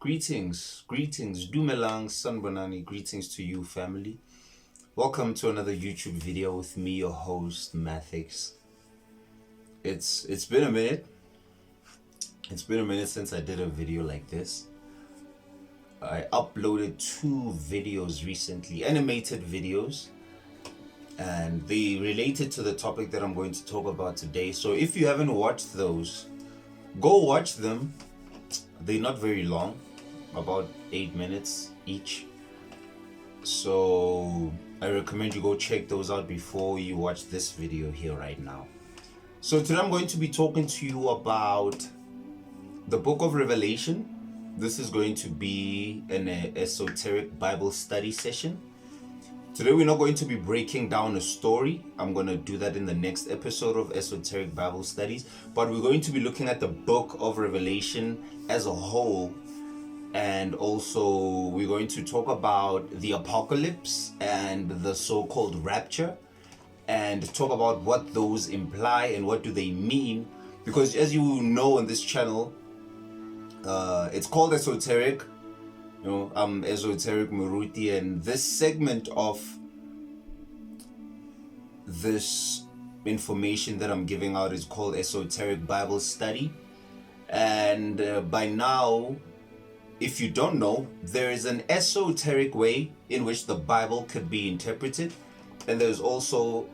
Greetings, Dumelang, Sanbonani, greetings to you, family. Welcome to another YouTube video with me, your host, Mathics. It's been a minute. It's been a minute since I did a video like this. I uploaded 2 videos recently, animated videos, and they related to the topic that I'm going to talk about today. So if you haven't watched those, go watch them. They're not very long, about 8 minutes each. So I recommend you go check those out before you watch this video here right now. So today I'm going to be talking to you about the book of Revelation. This is going to be an esoteric Bible study session. Today we're not going to be breaking down a story. I'm going to do that in the next episode of Esoteric Bible Studies. But we're going to be looking at the book of Revelation as a whole. And also we're going to talk about the apocalypse and the so-called rapture. And talk about what those imply and what do they mean. Because as you know on this channel, it's called Esoteric. You know, I'm Esoteric Muruti, and this segment of this information that I'm giving out is called Esoteric Bible Study. And by now, if you don't know, there is an esoteric way in which the Bible could be interpreted, and there's also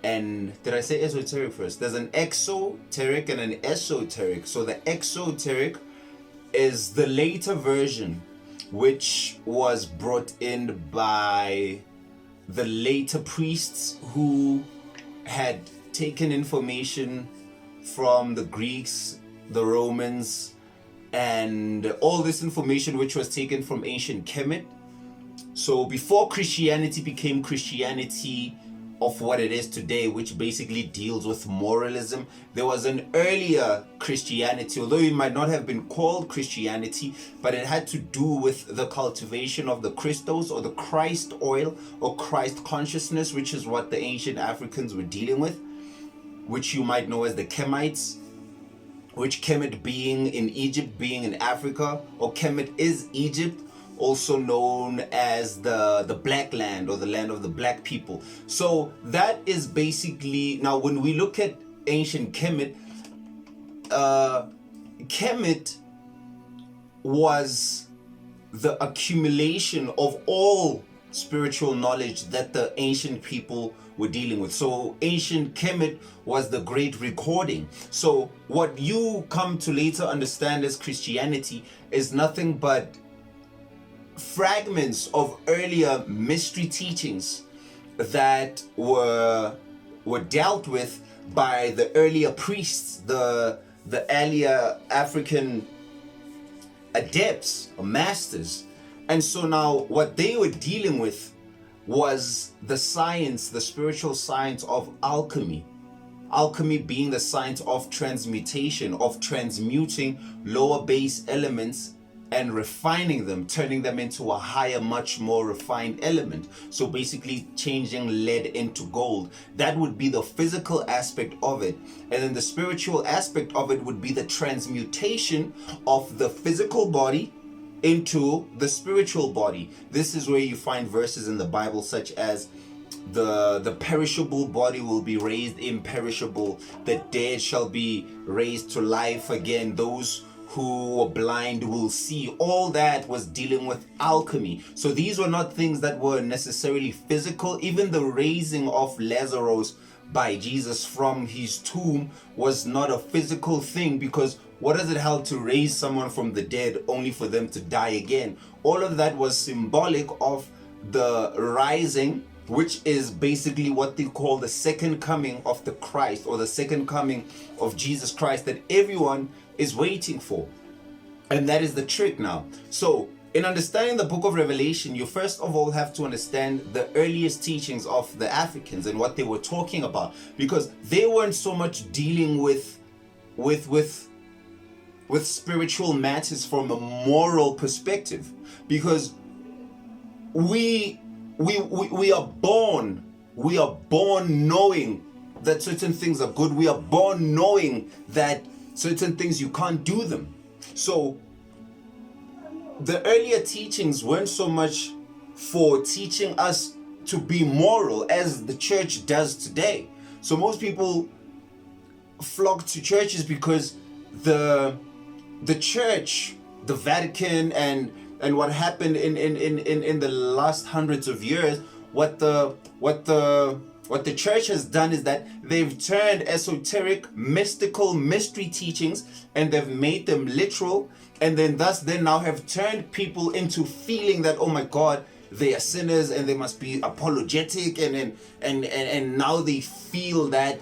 did I say esoteric first? There's an exoteric and an esoteric. So the exoteric is the later version, which was brought in by the later priests who had taken information from the Greeks, the Romans, and all this information which was taken from ancient Kemet. So before Christianity became Christianity of what it is today, which basically deals with moralism, there was an earlier Christianity, although it might not have been called Christianity, but it had to do with the cultivation of the Christos, or the Christ oil, or Christ consciousness, which is what the ancient Africans were dealing with, which you might know as the Kemites, which Kemet being in Egypt, being in Africa, or Kemet is Egypt, also known as the Black Land, or the land of the black people. So that is basically, now when we look at ancient Kemet, Kemet was the accumulation of all spiritual knowledge that the ancient people were dealing with. So ancient Kemet was the great recording. So what you come to later understand as Christianity is nothing but fragments of earlier mystery teachings that were dealt with by the earlier priests, the earlier African adepts or masters. And so now what they were dealing with was the science, the spiritual science of alchemy. Alchemy being the science of transmutation, of transmuting lower base elements and refining them, turning them into a higher, much more refined element. So basically changing lead into gold. That would be the physical aspect of it. And then the spiritual aspect of it would be the transmutation of the physical body into the spiritual body. This is where you find verses in the Bible such as the perishable body will be raised imperishable, the dead shall be raised to life again, those who were blind will see. All that was dealing with alchemy. So these were not things that were necessarily physical. Even the raising of Lazarus by Jesus from his tomb was not a physical thing, because what does it help to raise someone from the dead only for them to die again? All of that was symbolic of the rising, which is basically what they call the second coming of the Christ, or the second coming of Jesus Christ, that everyone is waiting for. And that is the trick now. So in understanding the book of Revelation, you first of all have to understand the earliest teachings of the Africans and what they were talking about, because they weren't so much dealing with spiritual matters from a moral perspective, because we are born knowing that certain things are good. We are born knowing that certain things you can't do them. So the earlier teachings weren't so much for teaching us to be moral as the church does today. So most people flock to churches because the church, the Vatican, and what happened in the last hundreds of years, what the church has done is that they've turned esoteric, mystical, mystery teachings and they've made them literal, and then thus they now have turned people into feeling that, oh my God, they are sinners and they must be apologetic, and now they feel that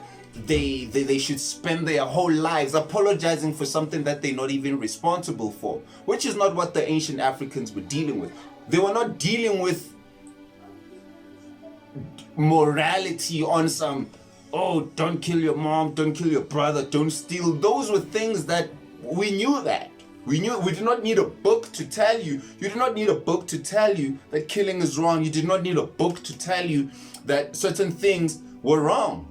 they should spend their whole lives apologizing for something that they're not even responsible for, which is not what the ancient Africans were dealing with. They were not dealing with morality on some, oh, don't kill your mom, don't kill your brother, don't steal. Those were things that we knew that. We did not need a book to tell you. You did not need a book to tell you that killing is wrong. You did not need a book to tell you that certain things were wrong.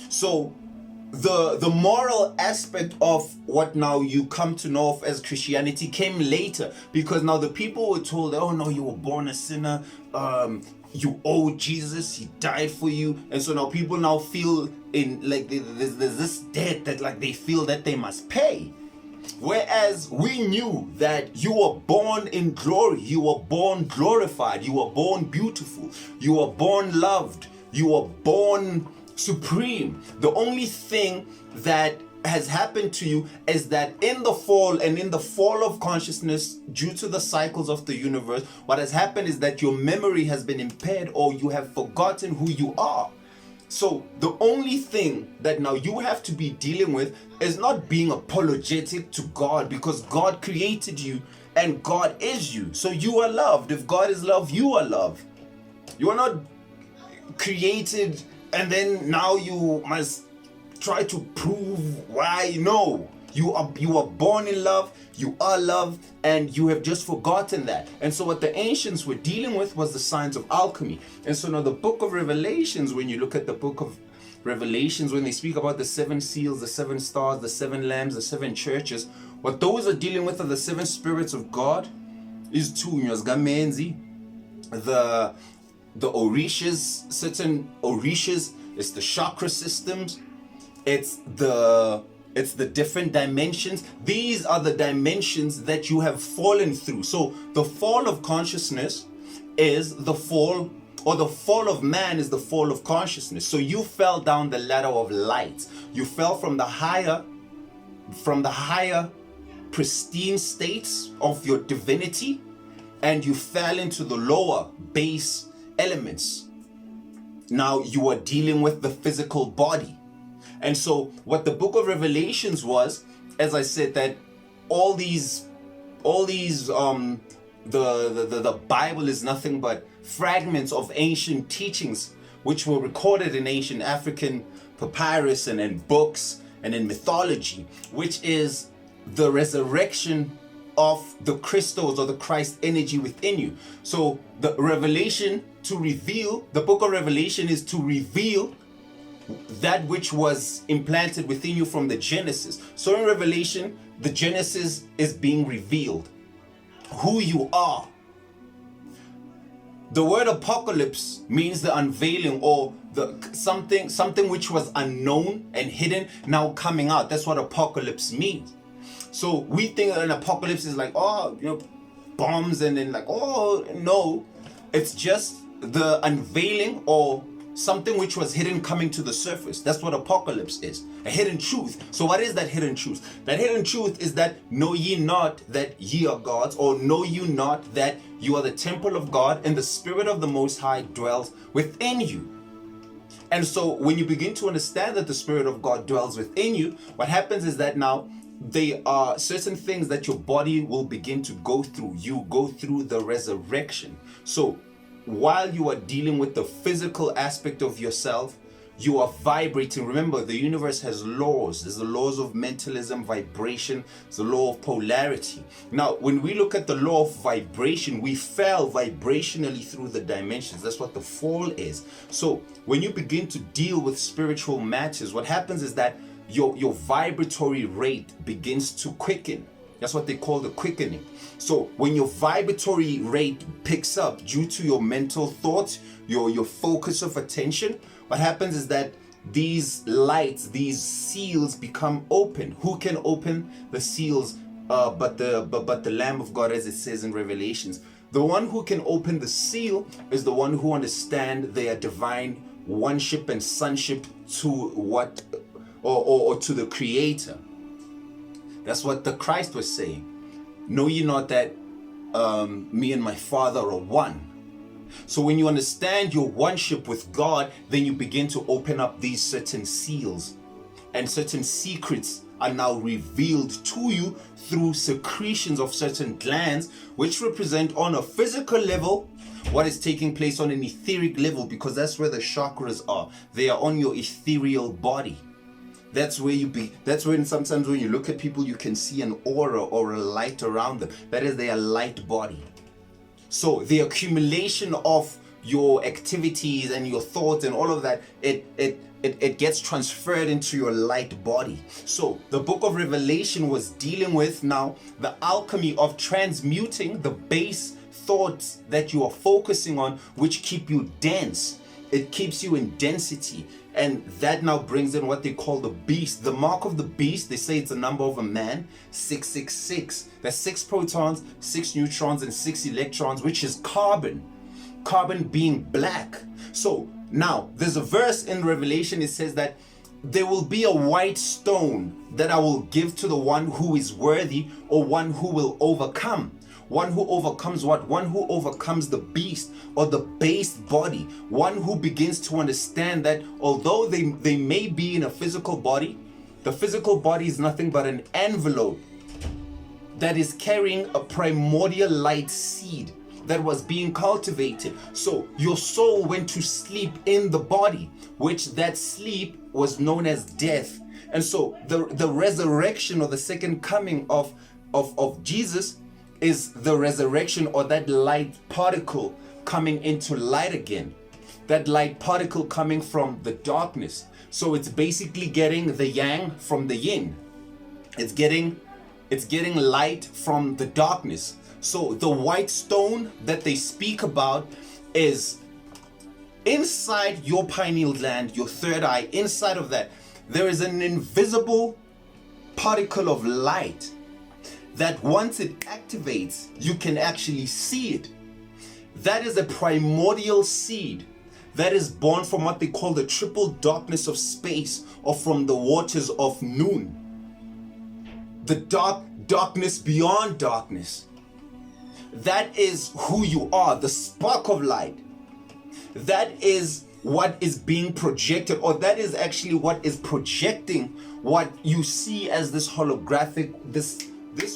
So the moral aspect of what now you come to know of as Christianity came later, because now the people were told, oh no, you were born a sinner, you owe Jesus, he died for you. And so now people now feel in like there's this debt that like they feel that they must pay. Whereas we knew that you were born in glory, you were born glorified, you were born beautiful, you were born loved, you were born supreme. The only thing that has happened to you is that in the fall and in the fall of consciousness, due to the cycles of the universe, what has happened is that your memory has been impaired, or you have forgotten who you are. So the only thing that now you have to be dealing with is not being apologetic to God, because God created you and God is you. So you are loved. If God is love, you are love. You are not created and then now you must try to prove why. No, you are born in love, you are love, and you have just forgotten that. And so what the ancients were dealing with was the science of alchemy. And so now the book of Revelations, when you look at the book of Revelations, when they speak about the 7 seals, the 7 stars, the 7 lambs, the 7 churches, what those are dealing with are the 7 spirits of God. Is Tunyas Gamenzi, the orishas, certain orishas, it's the chakra systems, it's the different dimensions. These are the dimensions that you have fallen through. So the fall of consciousness is the fall, or the fall of man is the fall of consciousness. So you fell down the ladder of light. You fell from the higher pristine states of your divinity, and you fell into the lower base elements. Now you are dealing with the physical body. And so what the book of Revelations was, as I said, that all these the Bible is nothing but fragments of ancient teachings which were recorded in ancient African papyrus and in books and in mythology, which is the resurrection of the crystals or the Christ energy within you. So the revelation to reveal, the book of Revelation is to reveal that which was implanted within you from the Genesis. So in Revelation, the Genesis is being revealed. Who you are. The word apocalypse means the unveiling, or the something which was unknown and hidden now coming out. That's what apocalypse means. So we think that an apocalypse is like, oh, bombs, and then like, oh, no. It's just the unveiling or something which was hidden coming to the surface. That's what apocalypse is. A hidden truth. So what is that hidden truth? That hidden truth is that know ye not that ye are gods, or know you not that you are the temple of God and the Spirit of the Most High dwells within you. And so when you begin to understand that the Spirit of God dwells within you, what happens is that now there are certain things that your body will begin to go through. You go through the resurrection. So while you are dealing with the physical aspect of yourself, you are vibrating. Remember, the universe has laws. There's the laws of mentalism, vibration. There's the law of polarity. Now, when we look at the law of vibration, we fell vibrationally through the dimensions. That's what the fall is. So when you begin to deal with spiritual matters, what happens is that your vibratory rate begins to quicken. That's what they call the quickening. So when your vibratory rate picks up due to your mental thoughts, your focus of attention, what happens is that these lights, these seals become open. Who can open the seals but the Lamb of God, as it says in Revelations? The one who can open the seal is the one who understands their divine oneship and sonship to what or to the Creator. That's what the Christ was saying. Know ye not that me and my Father are one? So when you understand your oneship with God, then you begin to open up these certain seals, and certain secrets are now revealed to you through secretions of certain glands, which represent on a physical level what is taking place on an etheric level, because that's where the chakras are. They are on your ethereal body. That's where that's when sometimes when you look at people, you can see an aura or a light around them. That is their light body. So the accumulation of your activities and your thoughts and all of that, it gets transferred into your light body. So the book of Revelation was dealing with now the alchemy of transmuting the base thoughts that you are focusing on, which keep you dense. It keeps you in density. And that now brings in what they call the beast. The mark of the beast, they say it's a number of a man, 666. That's 6 protons, 6 neutrons, and 6 electrons, which is carbon. Carbon being black. So now there's a verse in Revelation, it says that there will be a white stone that I will give to the one who is worthy, or one who will overcome. One who overcomes what? One who overcomes the beast or the base body. One who begins to understand that although they may be in a physical body, the physical body is nothing but an envelope that is carrying a primordial light seed that was being cultivated. So your soul went to sleep in the body, which that sleep was known as death. And so the resurrection or the second coming of Jesus is the resurrection, or that light particle coming into light again. That light particle coming from the darkness. So it's basically getting the yang from the yin. It's getting light from the darkness. So the white stone that they speak about is inside your pineal gland, your third eye. Inside of that, there is an invisible particle of light that once it activates, you can actually see it. That is a primordial seed that is born from what they call the triple darkness of space, or from the waters of noon. The darkness beyond darkness. That is who you are, the spark of light. That is what is being projected, or that is actually what is projecting what you see as this holographic, this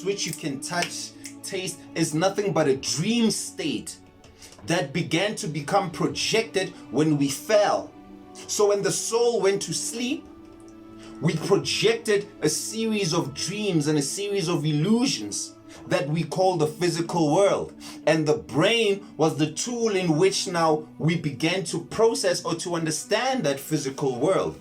which you can touch, taste, is nothing but a dream state that began to become projected when we fell. So when the soul went to sleep, we projected a series of dreams and a series of illusions that we call the physical world. And the brain was the tool in which now we began to process or to understand that physical world.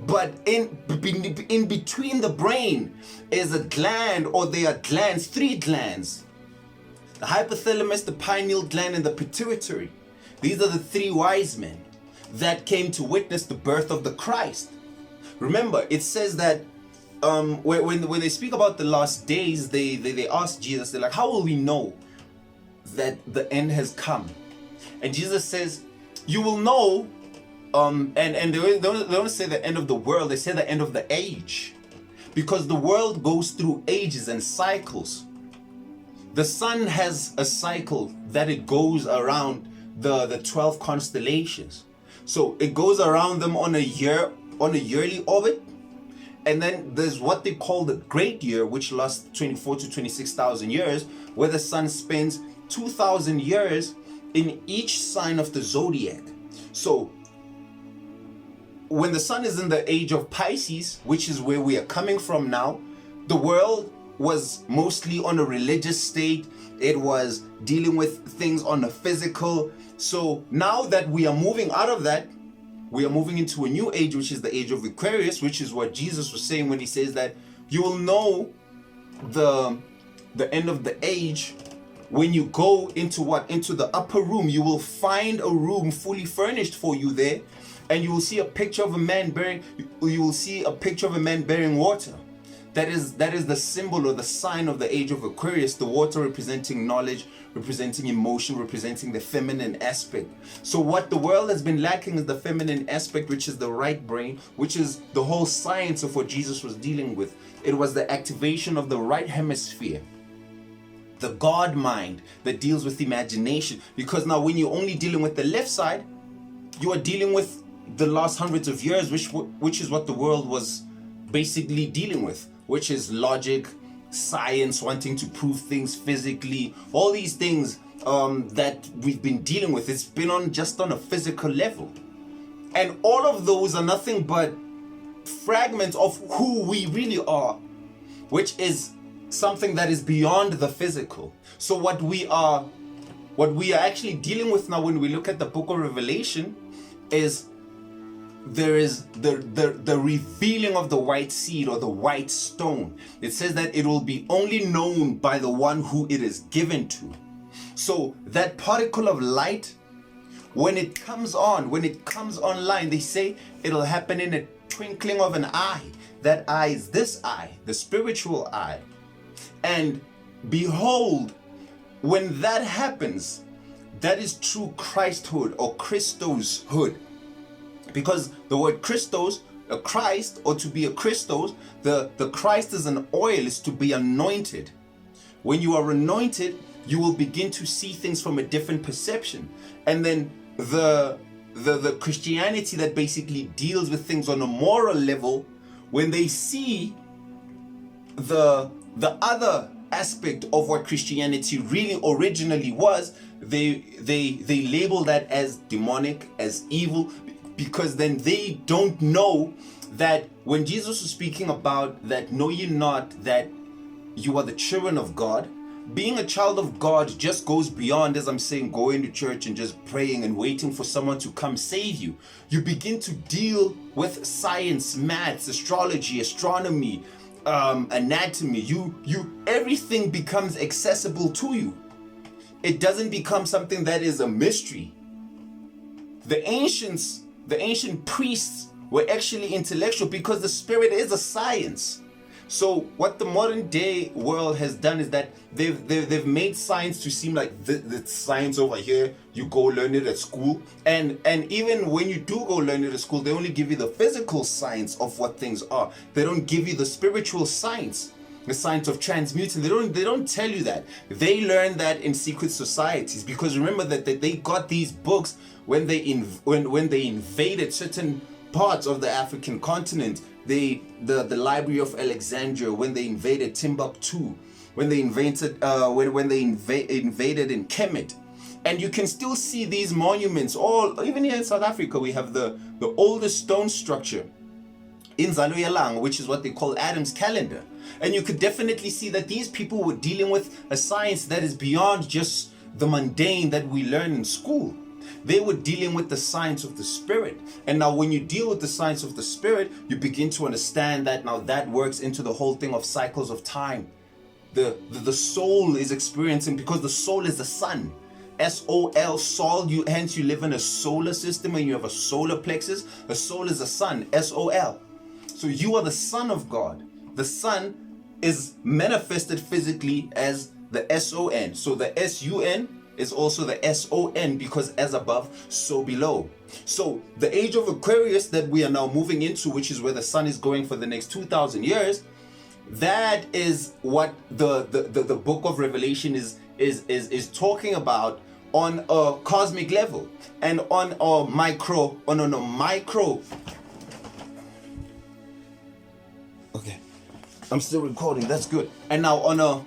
But in between the brain is a gland, or there are glands, 3 glands. The hypothalamus, the pineal gland, and the pituitary. These are the 3 wise men that came to witness the birth of the Christ. Remember, it says that when they speak about the last days, they ask Jesus, they're like, how will we know that the end has come? And Jesus says, you will know. And they don't say the end of the world, they say the end of the age, because the world goes through ages and cycles. The sun has a cycle that it goes around the 12 constellations. So it goes around them on a yearly orbit, and then there's what they call the great year, which lasts 24 to 26,000 years, where the sun spends 2,000 years in each sign of the zodiac. So when the sun is in the age of Pisces, which is where we are coming from now, the world was mostly on a religious state. It was dealing with things on a physical. So now that we are moving out of that, we are moving into a new age, which is the age of Aquarius, which is what Jesus was saying when he says that you will know the end of the age, when you go into the upper room, you will find a room fully furnished for you there, and you will see a picture of a man bearing water. That is the symbol or the sign of the age of Aquarius, the water representing knowledge, representing emotion, representing the feminine aspect. So what the world has been lacking is the feminine aspect, which is the right brain, which is the whole science of what Jesus was dealing with. It was the activation of the right hemisphere, the God mind that deals with imagination. Because now when you're only dealing with the left side, you are dealing with the last hundreds of years, which is what the world was basically dealing with, which is logic, science, wanting to prove things physically, all these things that we've been dealing with. It's been just on a physical level, and all of those are nothing but fragments of who we really are, which is something that is beyond the physical. So what we are actually dealing with now when we look at the book of Revelation is there is the revealing of the white seed or the white stone. It says that it will be only known by the one who it is given to. So that particle of light, when it comes online, they say it'll happen in a twinkling of an eye. That eye is this eye, the spiritual eye. And behold, when that happens, that is true Christhood or Christoshood. Because the word Christos, a Christ, or to be a Christos, the Christ is an oil, is to be anointed. When you are anointed, you will begin to see things from a different perception. And then the Christianity that basically deals with things on a moral level, when they see the other aspect of what Christianity really originally was, they label that as demonic, as evil, because then they don't know that when Jesus was speaking about that, know ye not that you are the children of God. Being a child of God just goes beyond, as I'm saying, going to church and just praying and waiting for someone to come save you. You begin to deal with science, maths, astrology, astronomy, anatomy. You everything becomes accessible to you. It doesn't become something that is a mystery. The ancient priests were actually intellectual because the spirit is a science. So what the modern day world has done is that they've made science to seem like the science over here, you go learn it at school. And even when you do go learn it at school, they only give you the physical science of what things are. They don't give you the spiritual science, the science of transmuting. They don't tell you that. They learn that in secret societies, because remember that they got these books when they invaded certain parts of the African continent. The Library of Alexandria, when they invaded Timbuktu, when they invaded in Kemet. And you can still see these monuments. Even here in South Africa, we have the oldest stone structure in Zaloyalang, which is what they call Adam's calendar. And you could definitely see that these people were dealing with a science that is beyond just the mundane that we learn in school. They were dealing with the science of the spirit. And now when you deal with the science of the spirit, you begin to understand that now that works into the whole thing of cycles of time. The soul is experiencing, because the soul is the sun. S-O-L, soul, hence you live in a solar system and you have a solar plexus. The soul is the sun, S-O-L. So you are the son of God. The sun is manifested physically as the S-O-N. So the S-U-N is also the S-O-N, because as above, so below. So the age of Aquarius that we are now moving into, which is where the sun is going for the next 2,000 years, that is what the book of Revelation is talking about on a cosmic level, and on a micro. Okay, I'm still recording, that's good. And now on a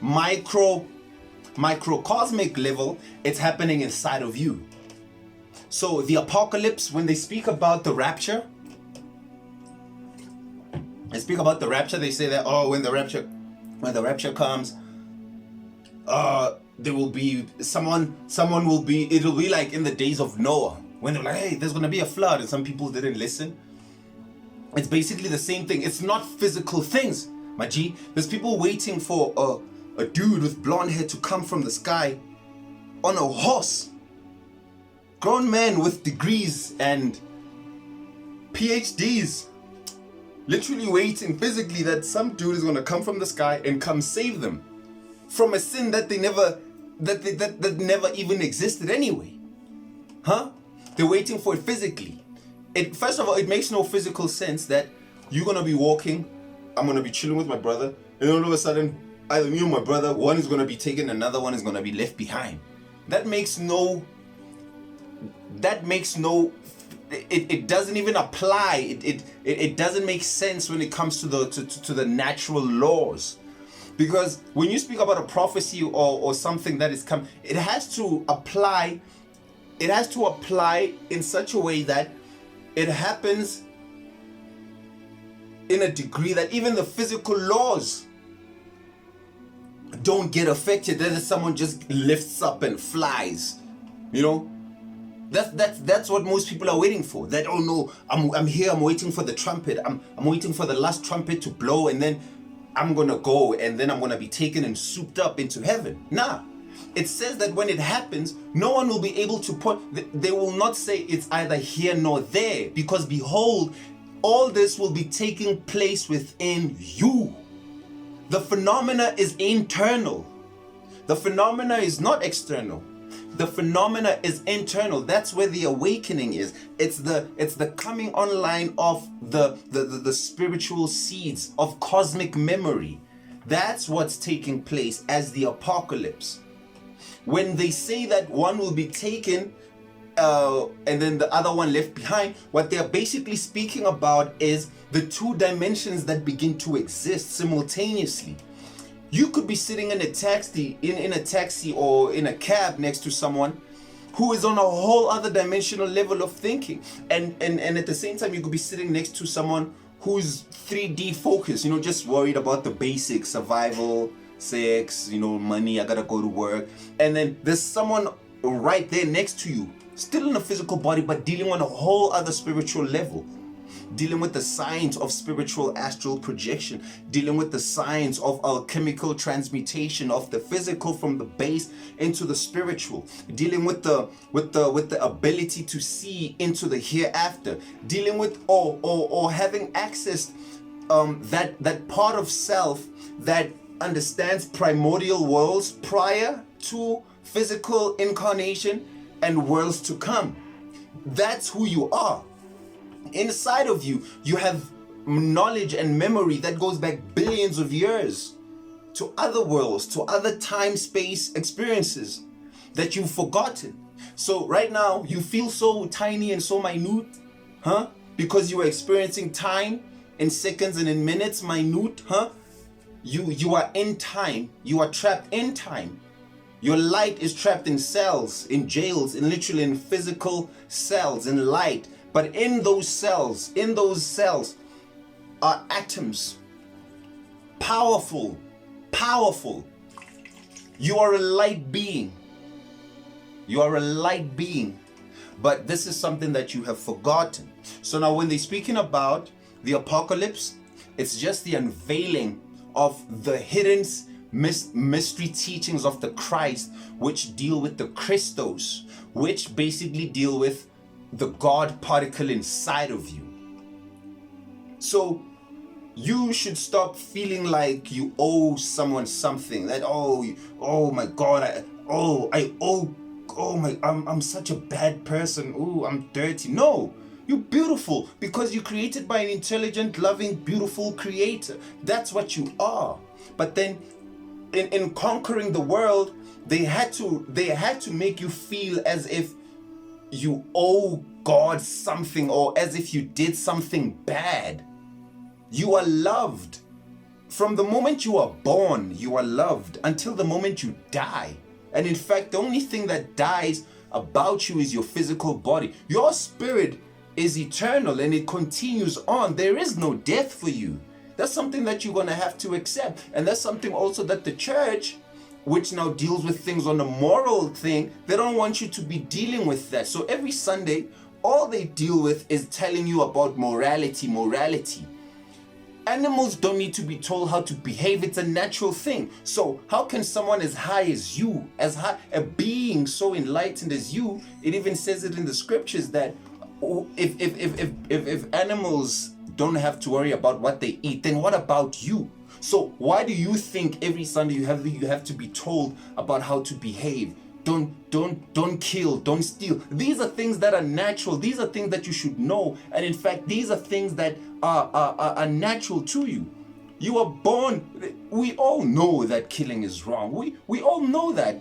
microcosmic level, it's happening inside of you. So the apocalypse, when they speak about the rapture, they say that, when the rapture comes, there will be it'll be like in the days of Noah, when they're like, hey, there's gonna be a flood, and some people didn't listen. It's basically the same thing. It's not physical things, My G, there's people waiting for a dude with blonde hair to come from the sky on a horse. Grown men with degrees and PhDs literally waiting physically that some dude is going to come from the sky and come save them from a sin that they never that never even existed anyway. Huh? They're waiting for it physically. First of all, it makes no physical sense that you're going to be walking, I'm going to be chilling with my brother, and all of a sudden, either me or my brother, one is going to be taken, another one is going to be left behind. That makes no, it doesn't even apply. It doesn't make sense when it comes to the natural laws. Because when you speak about a prophecy or something that is come, it has to apply in such a way that it happens in a degree that even the physical laws don't get affected. That is, someone just lifts up and flies. You know, that's what most people are waiting for. That, oh no, I'm here, I'm waiting for the trumpet. I'm waiting for the last trumpet to blow, and then I'm gonna go, and then I'm gonna be taken and souped up into heaven. Nah. It says that when it happens, no one will be able to they will not say it's either here nor there, because behold, all this will be taking place within you. The phenomena is internal. The phenomena is not external. The phenomena is internal. That's where the awakening is. It's the coming online of the spiritual seeds of cosmic memory. That's what's taking place as the apocalypse. When they say that one will be taken and then the other one left behind, what they're basically speaking about is the two dimensions that begin to exist simultaneously. You could be sitting in a taxi, in a taxi or in a cab next to someone who is on a whole other dimensional level of thinking, and at the same time you could be sitting next to someone who's 3D focused, just worried about the basics, survival, sex, money, I gotta go to work. And then there's someone right there next to you, still in a physical body, but dealing on a whole other spiritual level, dealing with the science of spiritual astral projection, dealing with the science of alchemical transmutation of the physical from the base into the spiritual, dealing with the ability to see into the hereafter, dealing with or having access that part of self that understands primordial worlds prior to physical incarnation and worlds to come. That's who you are. Inside of you, you have knowledge and memory that goes back billions of years to other worlds, to other time-space experiences that you've forgotten. So right now, you feel so tiny and so minute, huh? Because you are experiencing time in seconds and in minutes, minute, huh? You are in time. You are trapped in time. Your light is trapped in cells, in jails, literally in physical cells, in light. But in those cells are atoms. Powerful. You are a light being. But this is something that you have forgotten. So now when they're speaking about the apocalypse, it's just the unveiling of the hidden mystery teachings of the Christ, which deal with the Christos, which basically deal with the God particle inside of you. So you should stop feeling like you owe someone something. That oh my God, I'm such a bad person. Oh, I'm dirty. No. You're beautiful because you're created by an intelligent, loving, beautiful creator. That's what you are. But then in conquering the world, they had to make you feel as if you owe God something, or as if you did something bad. You are loved. From the moment you are born, you are loved until the moment you die. And in fact, the only thing that dies about you is your physical body. Your spirit is eternal and it continues on. There is no death for you. That's something that you're going to have to accept. And that's something also that the church, which now deals with things on a moral thing, they don't want you to be dealing with that. So every Sunday, all they deal with is telling you about morality. Animals don't need to be told how to behave. It's a natural thing. So how can someone as high as you, as high, a being so enlightened as you, it even says it in the scriptures that if animals don't have to worry about what they eat, then what about you? So why do you think every Sunday you have to be told about how to behave? Don't kill, don't steal. These are things that are natural. These are things that you should know. And in fact, these are things that are natural to you. You are born. We all know that killing is wrong. We all know that.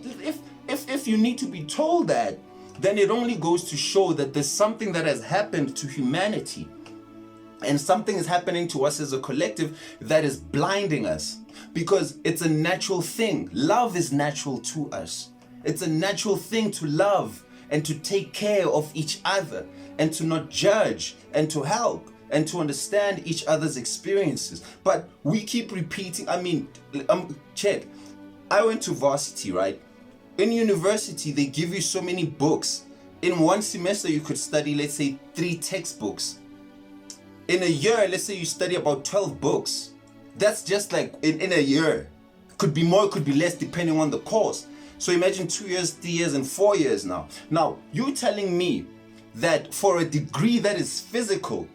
If you need to be told that, then it only goes to show that there's something that has happened to humanity. And something is happening to us as a collective that is blinding us. Because it's a natural thing. Love is natural to us. It's a natural thing to love and to take care of each other and to not judge and to help and to understand each other's experiences. But we keep repeating, check. I went to varsity, right? In university, they give you so many books. In one semester, you could study, let's say, 3 textbooks. In a year, let's say you study about 12 books. That's just like in a year. Could be more, could be less, depending on the course. So imagine 2 years, 3 years, and 4 years now. Now, you telling me that for a degree that is physical,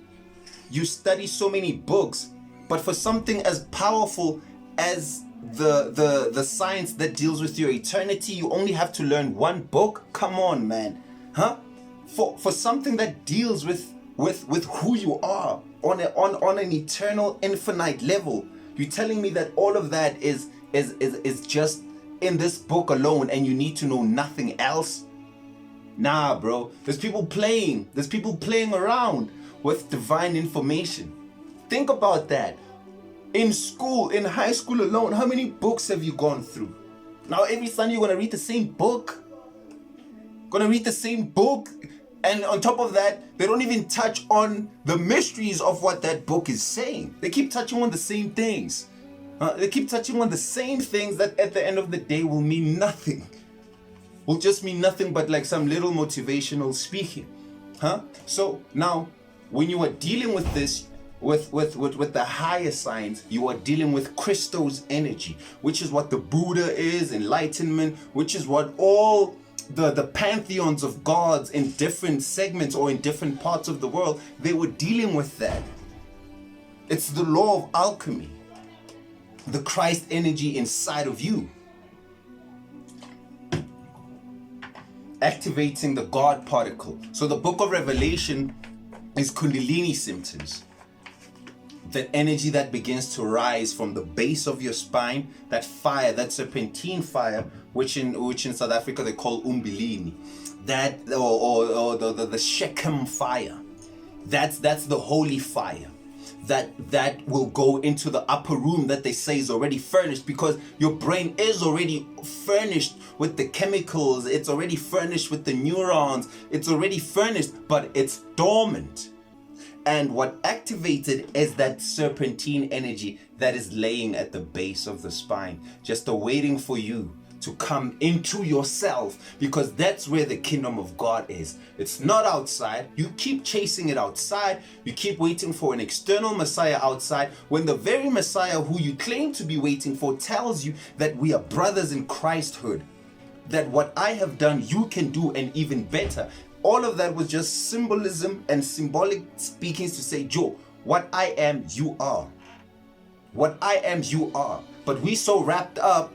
you study so many books, but for something as powerful as the science that deals with your eternity, you only have to learn 1 book? Come on, man. Huh? For something that deals with who you are on an eternal, infinite level, you're telling me that all of that is just in this book alone and you need to know nothing else? Nah, bro. There's people playing around with divine information. Think about that. In school, in high school alone, how many books have you gone through? Now every Sunday you're gonna read the same book. And on top of that, they don't even touch on the mysteries of what that book is saying. They keep touching on the same things. They keep touching on the same things that at the end of the day will mean nothing. Will just mean nothing but like some little motivational speaking. So now, when you are dealing with this, with the higher science, you are dealing with Christos energy, which is what the Buddha is, enlightenment, which is what all the pantheons of gods in different segments or in different parts of the world, they were dealing with that. It's the law of alchemy. The Christ energy inside of you. Activating the God particle. So the book of Revelation is Kundalini symptoms. That energy that begins to rise from the base of your spine, that fire, that serpentine fire, which in South Africa they call umbilini. That or the Shechem fire. That's the holy fire. That will go into the upper room that they say is already furnished, because your brain is already furnished with the chemicals, it's already furnished with the neurons, it's already furnished, but it's dormant. And what activated is that serpentine energy that is laying at the base of the spine, just awaiting for you to come into yourself, because that's where the kingdom of God is. It's not outside. You keep chasing it outside. You keep waiting for an external Messiah outside, when the very Messiah who you claim to be waiting for tells you that we are brothers in Christhood, that what I have done you can do, and even better. All of that was just symbolism and symbolic speakings to say, Joe, what I am, you are. What I am, you are. But we so wrapped up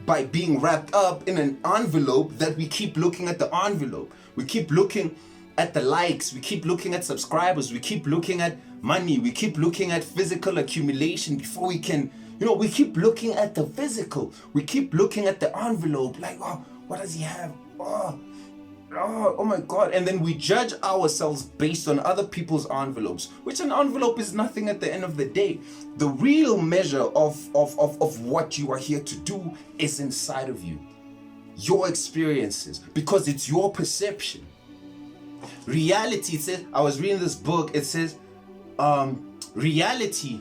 by being wrapped up in an envelope that we keep looking at the envelope. We keep looking at the likes. We keep looking at subscribers. We keep looking at money. We keep looking at physical accumulation before we can, we keep looking at the physical. We keep looking at the envelope like, oh, what does he have? Oh my God. And then we judge ourselves based on other people's envelopes, which an envelope is nothing at the end of the day. The real measure of what you are here to do is inside of you. Your experiences, because it's your perception. Reality, it says, I was reading this book, it says, reality,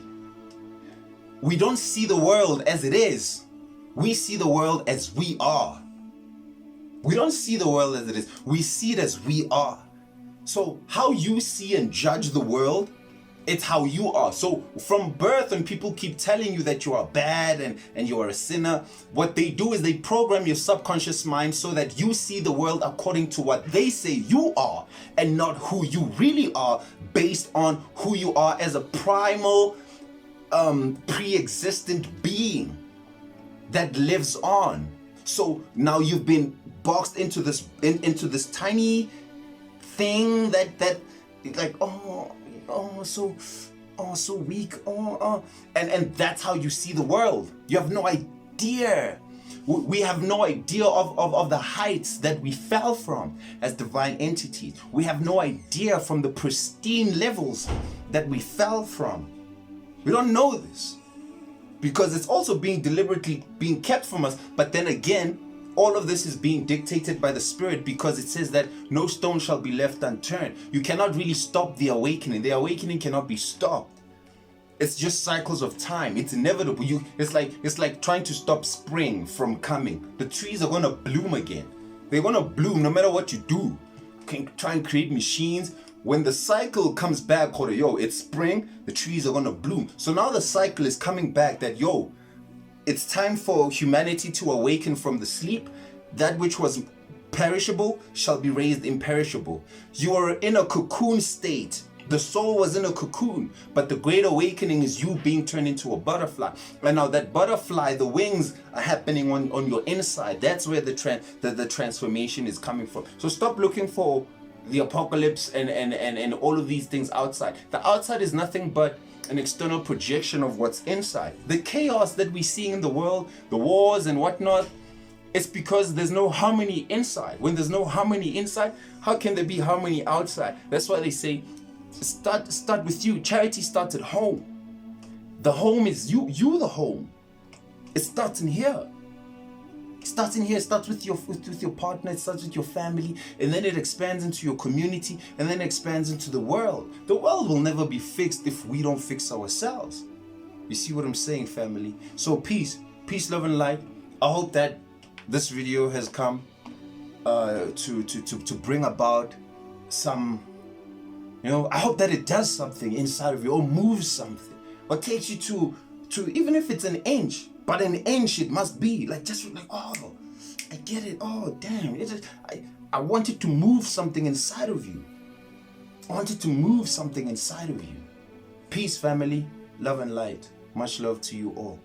we don't see the world as it is. We see the world as we are. We don't see the world as it is. We see it as we are. So how you see and judge the world It's how you are. So from birth, when people keep telling you that you are bad and you are a sinner, what they do is they program your subconscious mind so that you see the world according to what they say you are and not who you really are, based on who you are as a primal, pre-existent being that lives on. So now you've been boxed into this tiny thing that like, so weak, and that's how you see the world. You have no idea. We have no idea of the heights that we fell from as divine entities. We have no idea from the pristine levels that we fell from. We don't know this because it's also being deliberately being kept from us. But then again, all of this is being dictated by the Spirit, because it says that no stone shall be left unturned. You cannot really stop the awakening. The awakening cannot be stopped. It's just cycles of time. It's inevitable. It's like trying to stop spring from coming. The trees are gonna bloom again. They're gonna bloom no matter what you do. You can try and create machines. When the cycle comes back, it's spring, the trees are gonna bloom. So now the cycle is coming back that, it's time for humanity to awaken from the sleep. That which was perishable shall be raised imperishable. You are in a cocoon state. The soul was in a cocoon, but the great awakening is you being turned into a butterfly. And now that butterfly, the wings are happening on your inside. That's where the transformation is coming from. So stop looking for the apocalypse and all of these things outside. The outside is nothing but an external projection of what's inside. The chaos that we see in the world, the wars and whatnot, it's because there's no harmony inside. When there's no harmony inside, how can there be harmony outside? That's why they say, start with you. Charity starts at home. The home is you the home. It starts in here. It starts in here. It starts with your partner. It starts with your family, and then it expands into your community, and then expands into the world. The world will never be fixed if we don't fix ourselves. You see what I'm saying, family? So peace, love, and light. I hope that this video has come to bring about some. I hope that it does something inside of you, or moves something, or takes you to even if it's an inch. But an inch it must be, oh, I get it. Oh, damn. I wanted to move something inside of you. I wanted to move something inside of you. Peace, family. Love and light. Much love to you all.